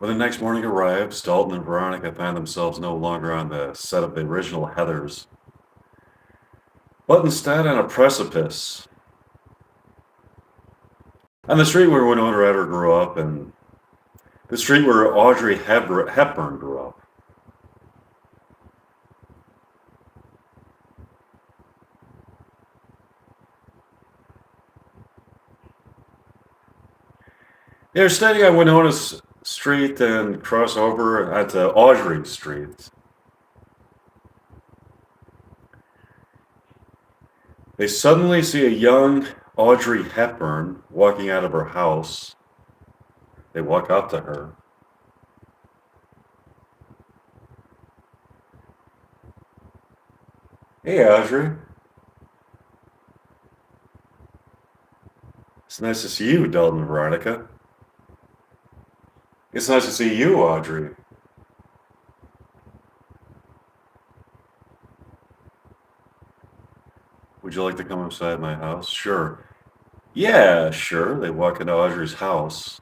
When the next morning arrives, Dalton and Veronica find themselves no longer on the set of the original Heathers, but instead on a precipice. On the street where Winona Ryder grew up and the street where Audrey Hepburn grew up. They're standing on Winona's Street and cross over onto Audrey Street. They suddenly see a young Audrey Hepburn walking out of her house. They walk up to her. Hey, Audrey. It's nice to see you, Dalton and Veronica. It's nice to see you, Audrey. Would you like to come inside my house? Sure. Yeah, sure. They walk into Audrey's house.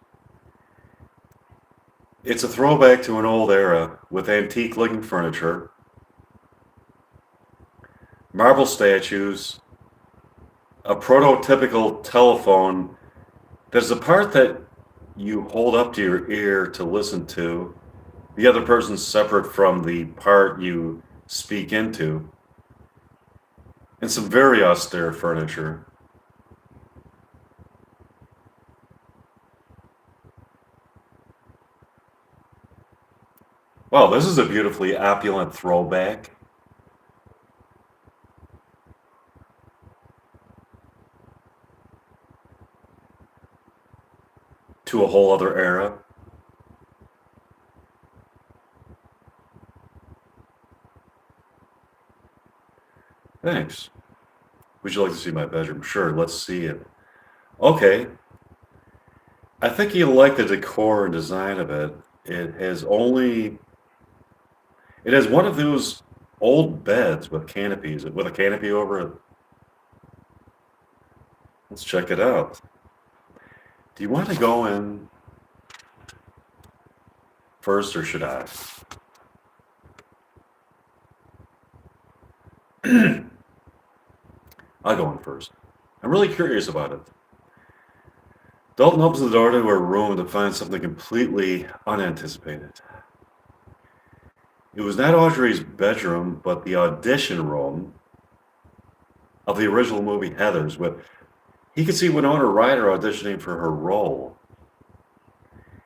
It's a throwback to an old era with antique-looking furniture, marble statues, a prototypical telephone. There's the part that you hold up to your ear to listen to. The other person's separate from the part you speak into. And some very austere furniture. Wow, this is a beautifully opulent throwback to a whole other era. Thanks. Would you like to see my bedroom? Sure, let's see it. Okay. I think you like the decor and design of it. It has one of those old beds with canopies, with a canopy over it. Let's check it out. Do you want to go in first or should I? I'll go in first. I'm really curious about it. Dalton opens the door to her room to find something completely unanticipated. It was not Audrey's bedroom, but the audition room of the original movie Heathers. He could see Winona Ryder auditioning for her role.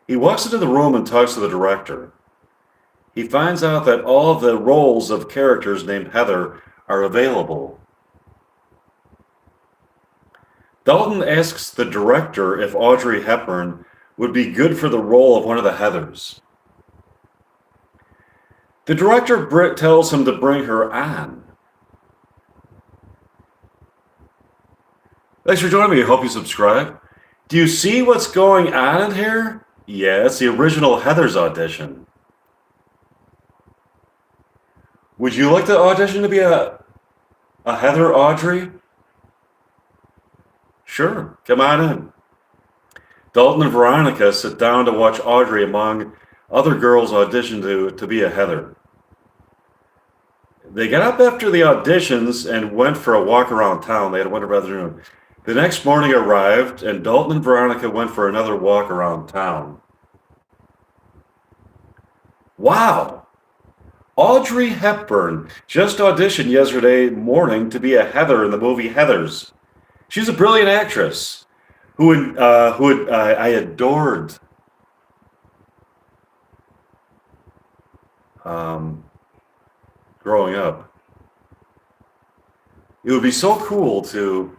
He walks into the room and talks to the director. He finds out that all of the roles of characters named Heather are available. Dalton asks the director if Audrey Hepburn would be good for the role of one of the Heathers. The director tells him to bring her on. Thanks for joining me. I hope you subscribe. Do you see what's going on in here? Yeah, it's the original Heathers audition. Would you like to audition to be a Heather Audrey? Sure, come on in. Dalton and Veronica sit down to watch Audrey among other girls audition to be a Heather. They got up after the auditions and went for a walk around town. They had a wonderful afternoon. The next morning arrived, and Dalton and Veronica went for another walk around town. Wow! Audrey Hepburn just auditioned yesterday morning to be a Heather in the movie Heathers. She's a brilliant actress who I adored. Growing up. It would be so cool to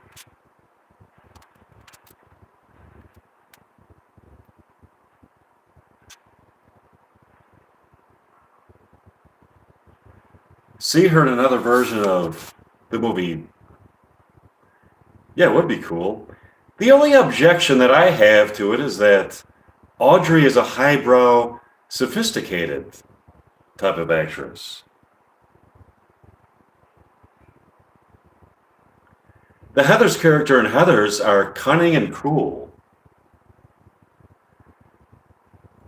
see her in another version of the movie. Yeah, it would be cool. The only objection that I have to it is that Audrey is a highbrow, sophisticated type of actress. The Heathers character in Heathers are cunning and cruel.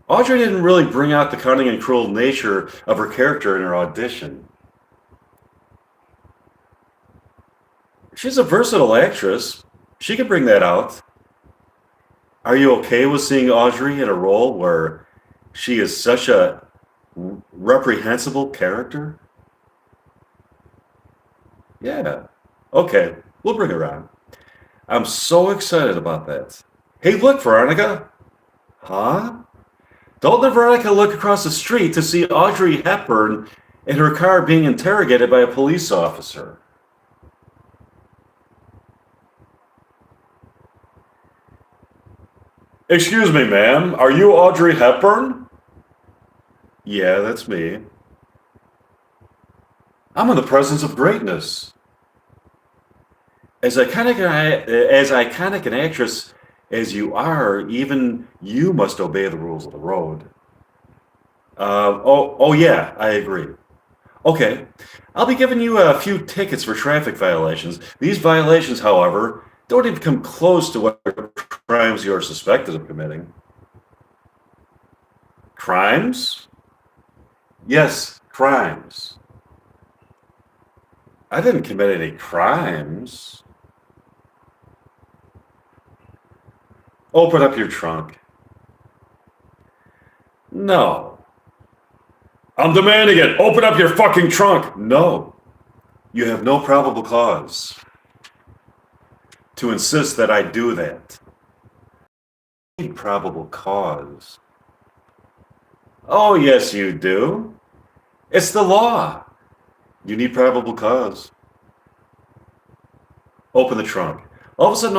Audrey didn't really bring out the cunning and cruel nature of her character in her audition. She's a versatile actress. She can bring that out. Are you okay with seeing Audrey in a role where she is such a reprehensible character? Yeah. Okay, we'll bring her on. I'm so excited about that. Hey, look, Veronica. Huh? Dalton and Veronica look across the street to see Audrey Hepburn in her car being interrogated by a police officer. Excuse me, ma'am. Are you Audrey Hepburn? Yeah, that's me. I'm in the presence of greatness. As iconic an actress as you are, even you must obey the rules of the road. Oh yeah, I agree. Okay, I'll be giving you a few tickets for traffic violations. These violations, however, don't even come close to what crimes you are suspected of committing. Crimes? Yes, crimes. I didn't commit any crimes. Open up your trunk. No. I'm demanding it. Open up your fucking trunk. No. You have no probable cause to insist that I do that. Probable cause. Oh, yes, you do. It's the law. You need probable cause. Open the trunk. All of a sudden,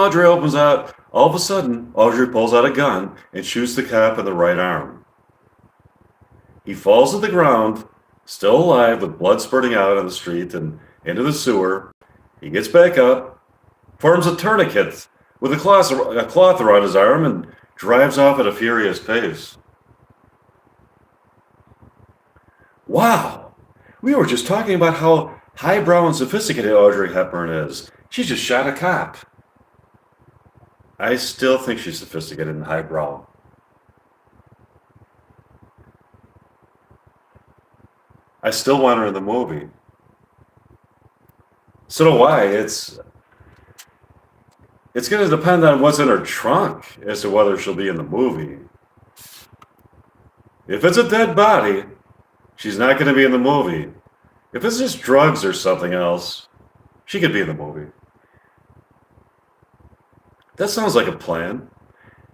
Audrey pulls out a gun and shoots the cop in the right arm. He falls to the ground, still alive, with blood spurting out on the street and into the sewer. He gets back up, forms a tourniquet with a cloth around his arm, and drives off at a furious pace. Wow! We were just talking about how highbrow and sophisticated Audrey Hepburn is. She just shot a cop. I still think she's sophisticated and highbrow. I still want her in the movie. So do I. It's going to depend on what's in her trunk as to whether she'll be in the movie. If it's a dead body, she's not going to be in the movie. If it's just drugs or something else, she could be in the movie. That sounds like a plan.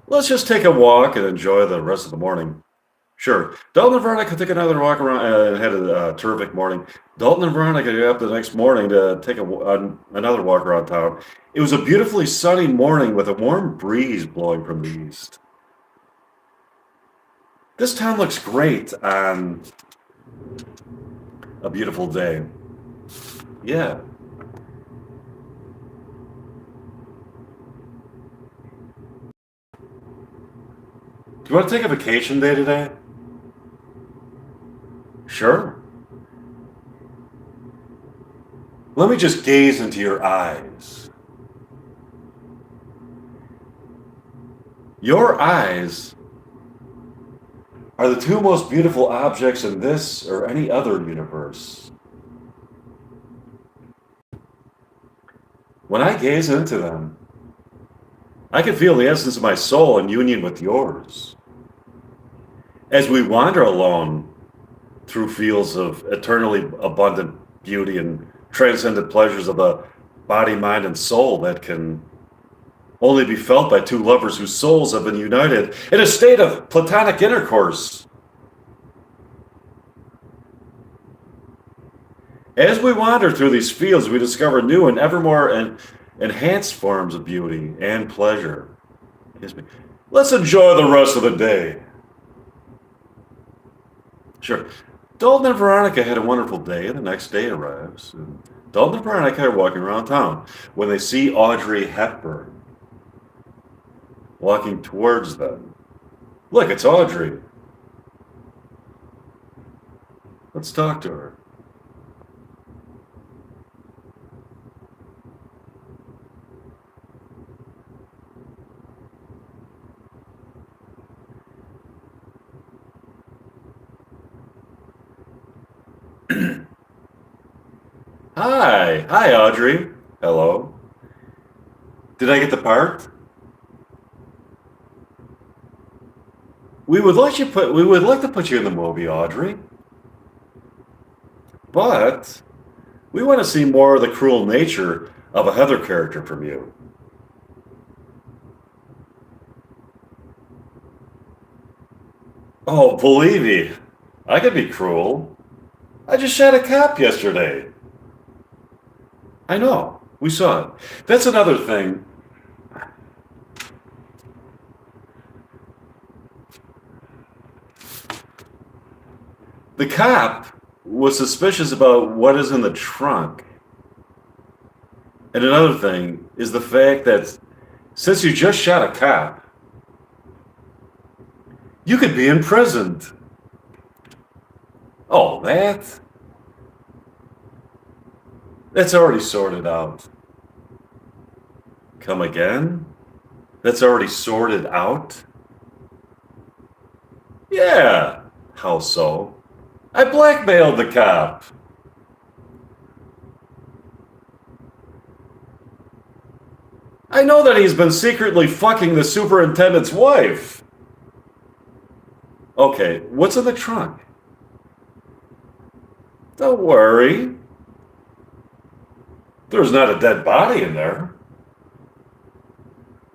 Let's just take a walk and enjoy the rest of the morning. Sure. Dalton and Veronica took another walk around and had a terrific morning. Dalton and Veronica got up the next morning to take another walk around town. It was a beautifully sunny morning with a warm breeze blowing from the east. This town looks great on a beautiful day. Yeah. Do you want to take a vacation day today? Sure. Let me just gaze into your eyes. Your eyes are the two most beautiful objects in this or any other universe. When I gaze into them, I can feel the essence of my soul in union with yours. As we wander alone through fields of eternally abundant beauty and transcendent pleasures of the body, mind, and soul that can only be felt by two lovers whose souls have been united in a state of platonic intercourse. As we wander through these fields, we discover new and ever more enhanced forms of beauty and pleasure. Let's enjoy the rest of the day. Sure. Dalton and Veronica had a wonderful day, and the next day arrives. And Dalton and Veronica are walking around town when they see Audrey Hepburn walking towards them. Look, it's Audrey. Let's talk to her. Hi, Audrey. Hello. Did I get the part? We would like to put you in the movie, Audrey, but we want to see more of the cruel nature of a Heather character from you. Oh, believe me, I could be cruel. I just shot a cop yesterday. I know. We saw it. That's another thing. The cop was suspicious about what is in the trunk. And another thing is the fact that since you just shot a cop, you could be imprisoned. Oh, that's already sorted out. Come again? That's already sorted out? Yeah. How so? I blackmailed the cop. I know that he's been secretly fucking the superintendent's wife. Okay, what's in the trunk? Don't worry. There's not a dead body in there.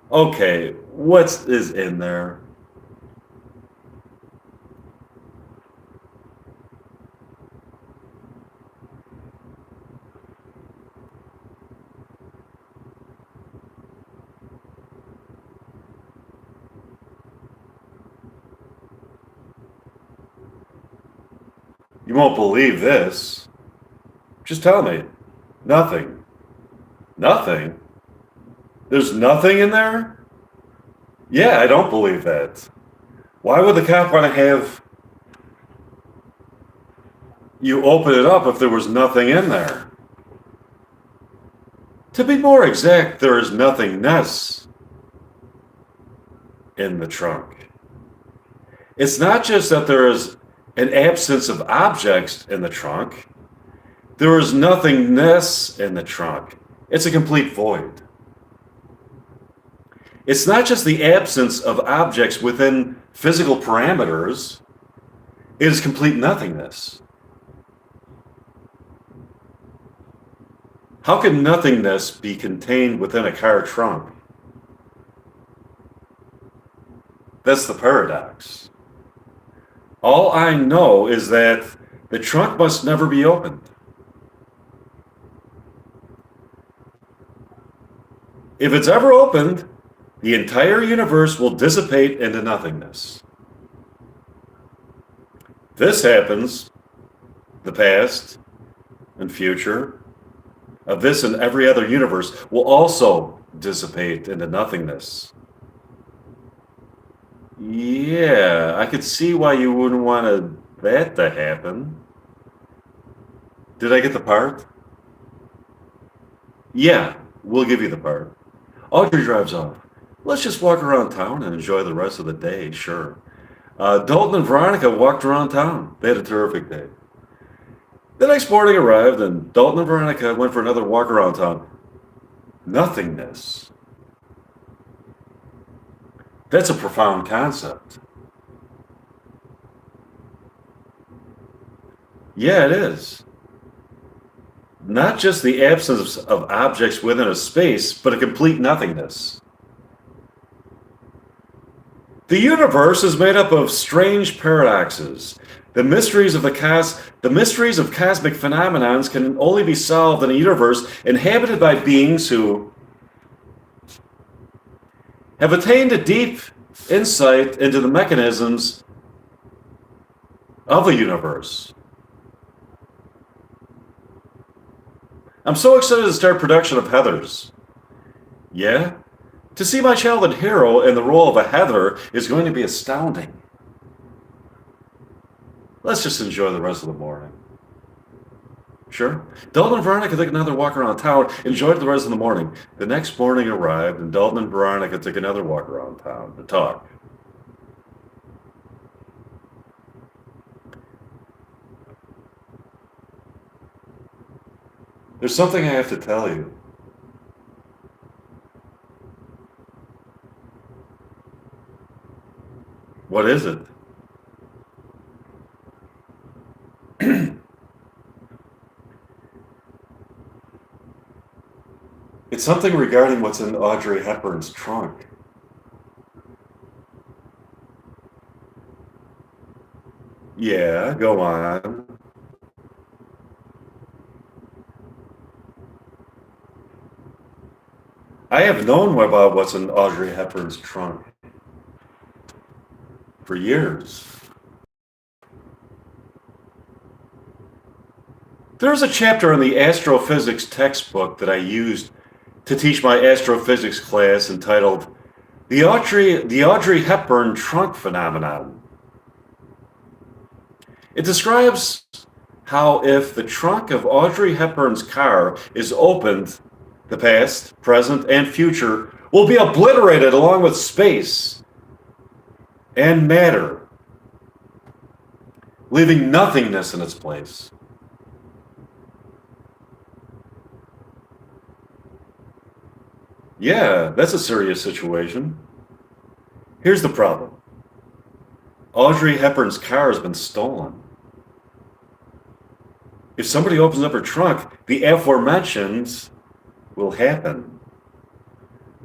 Okay, what is in there? You won't believe this. Just tell me. Nothing. Nothing? There's nothing in there? Yeah, I don't believe that. Why would the cop want to have you open it up if there was nothing in there? To be more exact, there is nothingness in the trunk. It's not just that there is an absence of objects in the trunk, there is nothingness in the trunk. It's a complete void. It's not just the absence of objects within physical parameters, it is complete nothingness. How can nothingness be contained within a car trunk? That's the paradox. All I know is that the trunk must never be opened. If it's ever opened, the entire universe will dissipate into nothingness. This happens, the past and future of this and every other universe will also dissipate into nothingness. Yeah, I could see why you wouldn't want that to happen. Did I get the part? Yeah, we'll give you the part. Audrey drives off. Let's just walk around town and enjoy the rest of the day, sure. Dalton and Veronica walked around town. They had a terrific day. The next morning arrived, and Dalton and Veronica went for another walk around town. Nothingness. That's a profound concept. Yeah, it is. Not just the absence of objects within a space, but a complete nothingness. The universe is made up of strange paradoxes. The mysteries of cosmic phenomenons can only be solved in a universe inhabited by beings who have attained a deep insight into the mechanisms of a universe. I'm so excited to start production of Heathers. Yeah? To see my childhood hero in the role of a Heather is going to be astounding. Let's just enjoy the rest of the morning. Sure. Dalton and Veronica took another walk around town, enjoyed the rest of the morning. The next morning arrived, and Dalton and Veronica took another walk around town to talk. There's something I have to tell you. What is it? It's something regarding what's in Audrey Hepburn's trunk. Yeah, go on. I have known about what's in Audrey Hepburn's trunk for years. There's a chapter in the astrophysics textbook that I used to teach my astrophysics class entitled The Audrey Hepburn Trunk Phenomenon. It describes how if the trunk of Audrey Hepburn's car is opened, the past, present, and future will be obliterated along with space and matter, leaving nothingness in its place. Yeah, that's a serious situation. Here's the problem. Audrey Hepburn's car has been stolen. If somebody opens up her trunk, the aforementioned will happen.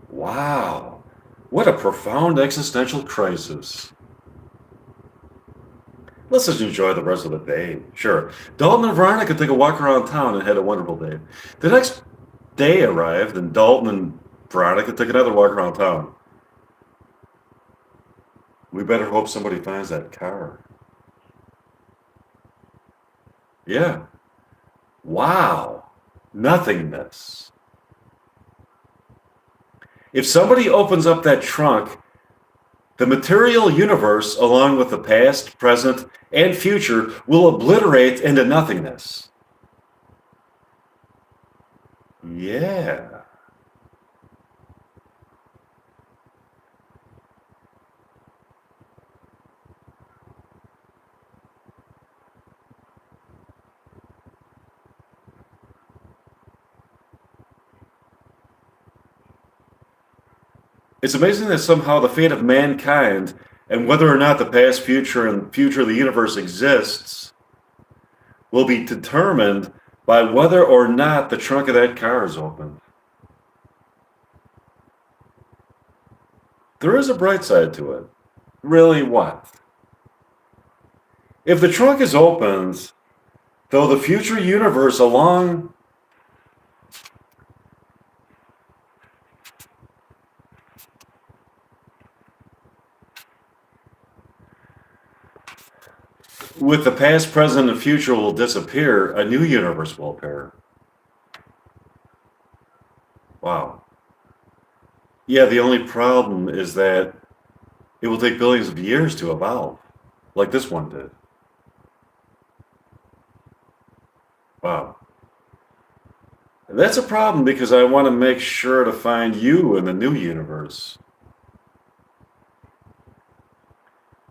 Wow, what a profound existential crisis. Let's just enjoy the rest of the day. Sure, Dalton and Veronica took a walk around town and had a wonderful day. The next day arrived, and Dalton and Veronica took another walk around town. We better hope somebody finds that car. Yeah. Wow. Nothingness. If somebody opens up that trunk, the material universe, along with the past, present, and future, will obliterate into nothingness. Yeah. It's amazing that somehow the fate of mankind and whether or not the past, future, and future of the universe exists will be determined by whether or not the trunk of that car is open. There is a bright side to it. Really, what? If the trunk is opened, though the future universe along with the past, present, and future will disappear, a new universe will appear. Wow. Yeah, the only problem is that it will take billions of years to evolve, like this one did. Wow. That's a problem because I want to make sure to find you in the new universe.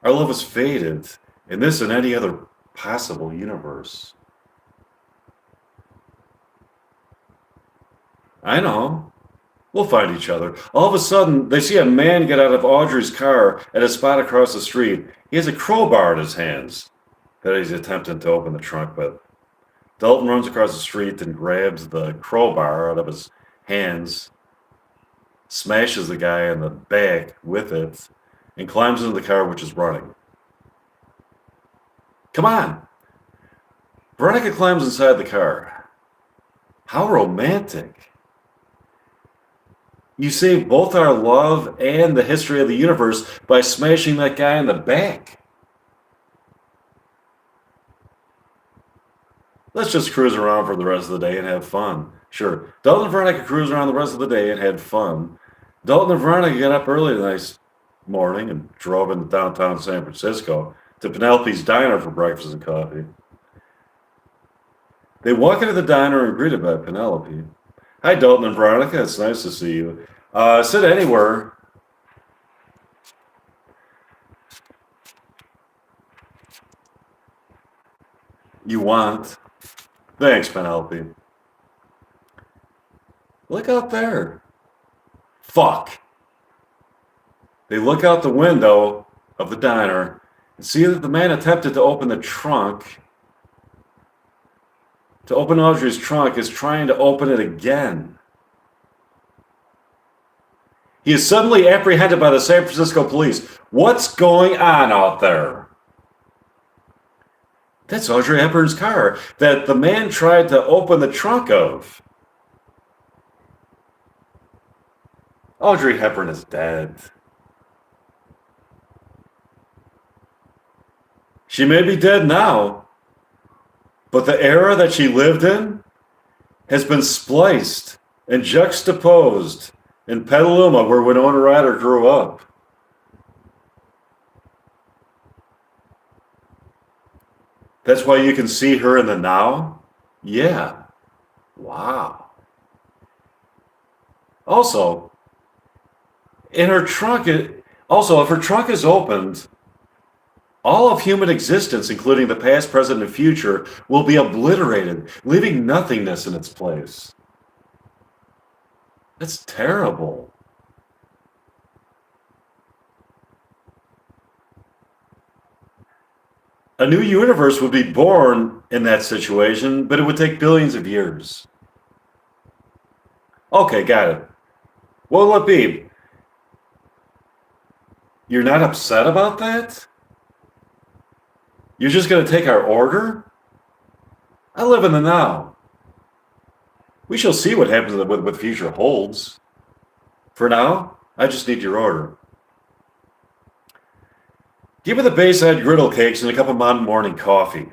Our love is faded in this and any other possible universe. I know. We'll find each other. All of a sudden, they see a man get out of Audrey's car at a spot across the street. He has a crowbar in his hands that he's attempting to open the trunk with. Dalton runs across the street and grabs the crowbar out of his hands, smashes the guy in the back with it, and climbs into the car, which is running. Come on! Veronica climbs inside the car. How romantic. You saved both our love and the history of the universe by smashing that guy in the back. Let's just cruise around for the rest of the day and have fun. Sure, Dalton and Veronica cruised around the rest of the day and had fun. Dalton and Veronica got up early the next morning and drove into downtown San Francisco to Penelope's Diner for breakfast and coffee. They walk into the diner and greeted by Penelope. Hi, Dalton and Veronica. It's nice to see you. Sit anywhere you want. Thanks, Penelope. Look out there. Fuck. They look out the window of the diner and see that the man attempted to open the trunk. To open Audrey's trunk is trying to open it again. He is suddenly apprehended by the San Francisco police. What's going on out there? That's Audrey Hepburn's car that the man tried to open the trunk of. Audrey Hepburn is dead. She may be dead now, but the era that she lived in has been spliced and juxtaposed in Petaluma, where Winona Ryder grew up. That's why you can see her in the now? Yeah. Wow. Also, in her trunk, if her trunk is opened, all of human existence, including the past, present, and future, will be obliterated, leaving nothingness in its place. That's terrible. A new universe would be born in that situation, but it would take billions of years. Okay, got it. What will it be? You're not upset about that? You're just going to take our order? I live in the now. We shall see what happens with what the future holds. For now, I just need your order. Give me the Bayside griddle cakes and a cup of mountain morning coffee.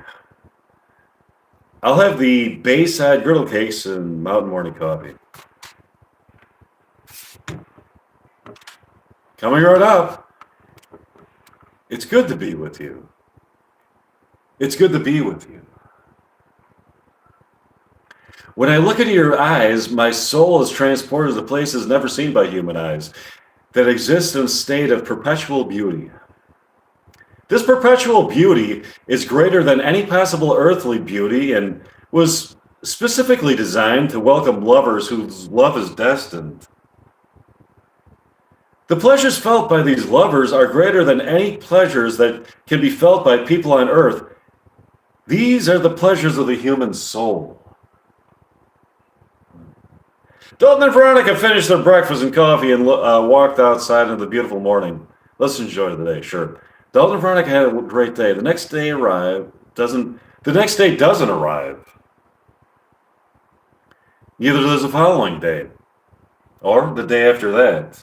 I'll have the Bayside griddle cakes and mountain morning coffee. Coming right up. It's good to be with you. It's good to be with you. When I look into your eyes, my soul is transported to places never seen by human eyes that exist in a state of perpetual beauty. This perpetual beauty is greater than any possible earthly beauty and was specifically designed to welcome lovers whose love is destined. The pleasures felt by these lovers are greater than any pleasures that can be felt by people on earth. These are the pleasures of the human soul. Dalton and Veronica finished their breakfast and coffee and walked outside in the beautiful morning. Let's enjoy the day, sure. Dalton and Veronica had a great day. The next day doesn't arrive. Neither does the following day, or the day after that.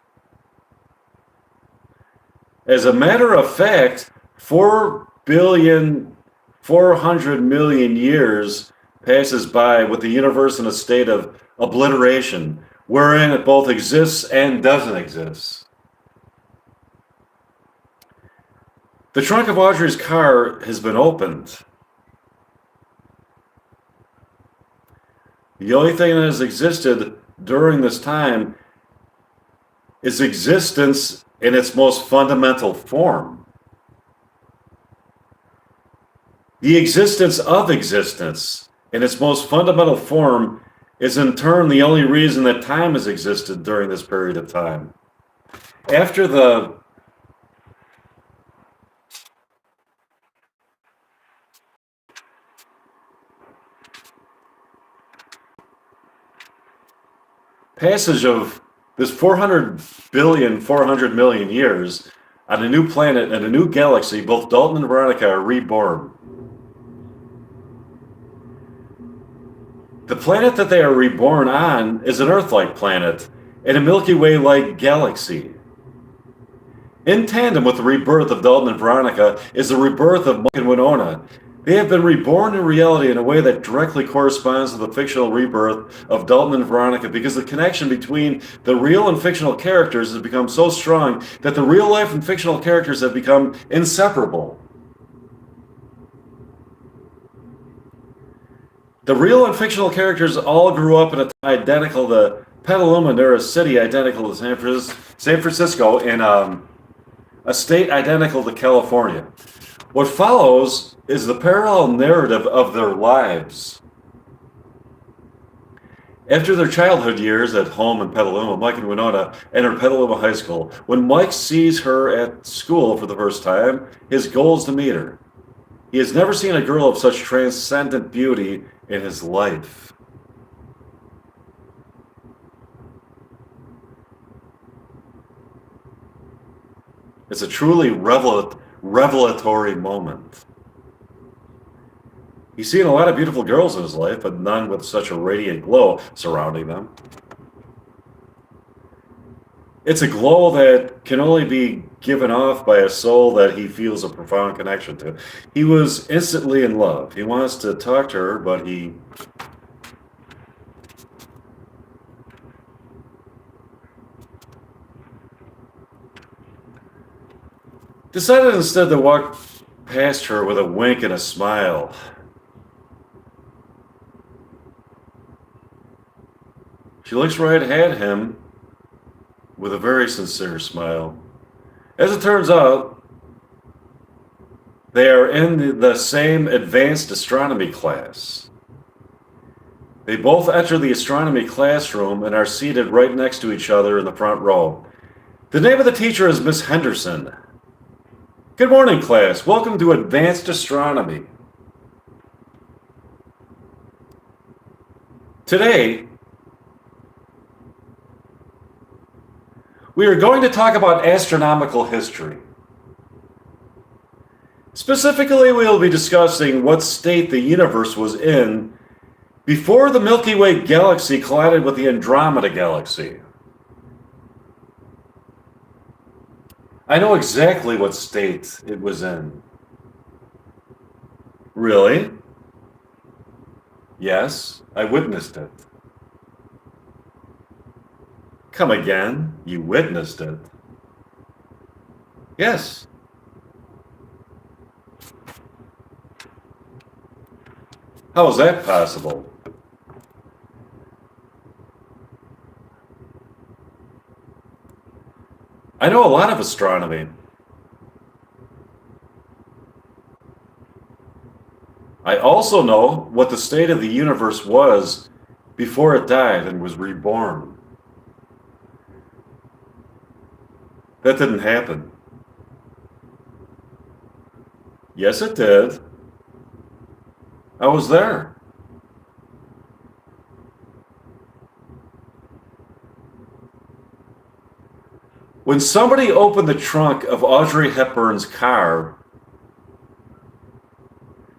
As a matter of fact, 4,400,000,000 years passes by with the universe in a state of obliteration, wherein it both exists and doesn't exist. The trunk of Audrey's car has been opened. The only thing that has existed during this time is existence in its most fundamental form. The existence of existence in its most fundamental form is in turn the only reason that time has existed during this period of time. After the passage of this 400,000,000,000 years on a new planet and a new galaxy, both Dalton and Veronica are reborn. The planet that they are reborn on is an Earth-like planet in a Milky Way-like galaxy. In tandem with the rebirth of Dalton and Veronica is the rebirth of Mike and Winona. They have been reborn in reality in a way that directly corresponds to the fictional rebirth of Dalton and Veronica, because the connection between the real and fictional characters has become so strong that the real life and fictional characters have become inseparable. The real and fictional characters all grew up in a time identical to Petaluma, near a city identical to San Francisco, in a state identical to California. What follows is the parallel narrative of their lives. After their childhood years at home in Petaluma, Mike and Winona enter Petaluma High School. When Mike sees her at school for the first time, his goal is to meet her. He has never seen a girl of such transcendent beauty in his life. It's a truly revelatory moment. He's seen a lot of beautiful girls in his life, but none with such a radiant glow surrounding them. It's a glow that can only be given off by a soul that he feels a profound connection to. He was instantly in love. He wants to talk to her, but he decided instead to walk past her with a wink and a smile. She looks right at him with a very sincere smile. As it turns out, they are in the same advanced astronomy class. They both enter the astronomy classroom and are seated right next to each other in the front row. The name of the teacher is Miss Henderson. Good morning, class. Welcome to Advanced Astronomy. Today, we are going to talk about astronomical history. Specifically, we will be discussing what state the universe was in before the Milky Way galaxy collided with the Andromeda galaxy. I know exactly what state it was in. Really? Yes, I witnessed it. Come again, you witnessed it. Yes. How is that possible? I know a lot of astronomy. I also know what the state of the universe was before it died and was reborn. That didn't happen. Yes, it did. I was there. When somebody opened the trunk of Audrey Hepburn's car,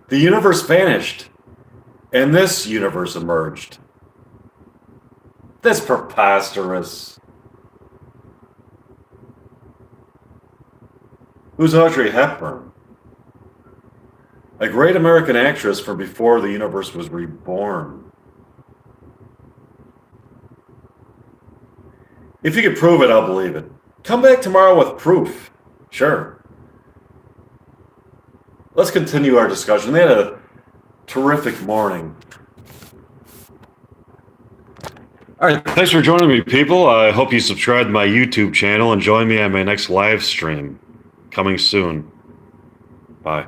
the universe vanished, and this universe emerged. That's preposterous. Who's Audrey Hepburn? A great American actress from before the universe was reborn. If you can prove it, I'll believe it. Come back tomorrow with proof. Sure. Let's continue our discussion. They had a terrific morning. All right, thanks for joining me, people. I hope you subscribe to my YouTube channel and join me on my next live stream coming soon. Bye.